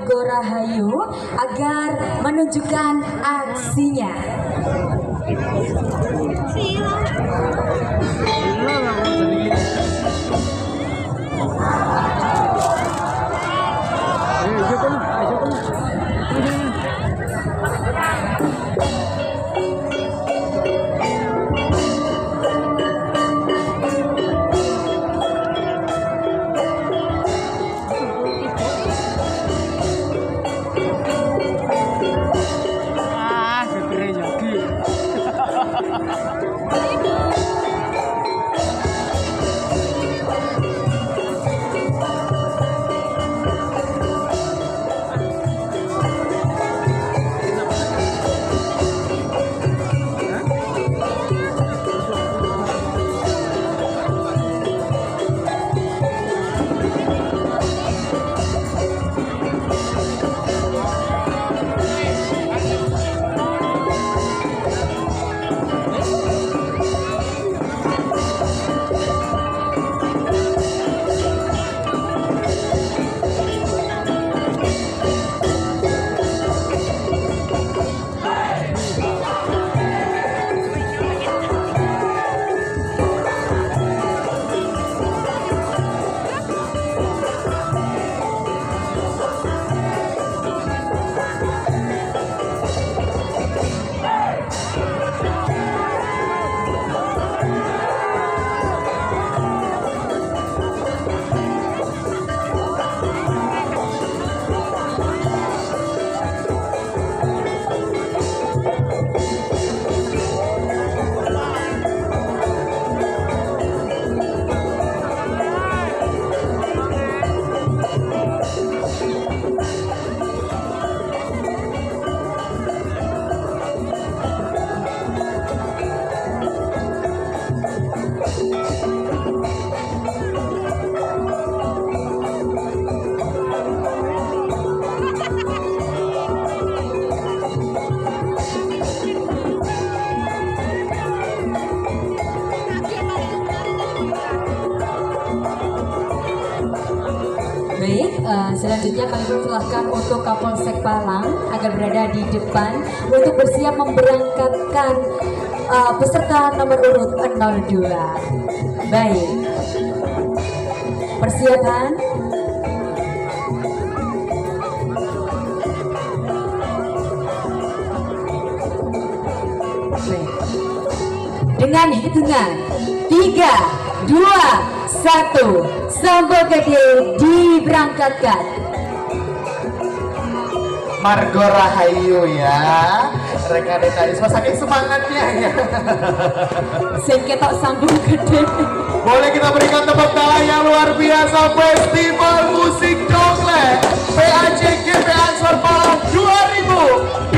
Margo Rahayu agar menunjukkan aksinya. Baik, selanjutnya kami persilahkan untuk Kapolsek Palang agar berada di depan untuk bersiap memberangkatkan peserta nomor urut 02. Baik, persiapan. Baik. Dengan hitungan 3, 2, 1, Sambal Gede diberangkatkan. Margo Rahayu ya, rekan Detaisme saking semangatnya ya. Sing ketok Sambal Gede. Boleh kita berikan tepuk tangan yang luar biasa Festival Musik Dongeng PAJ GP Ansor Palang 2000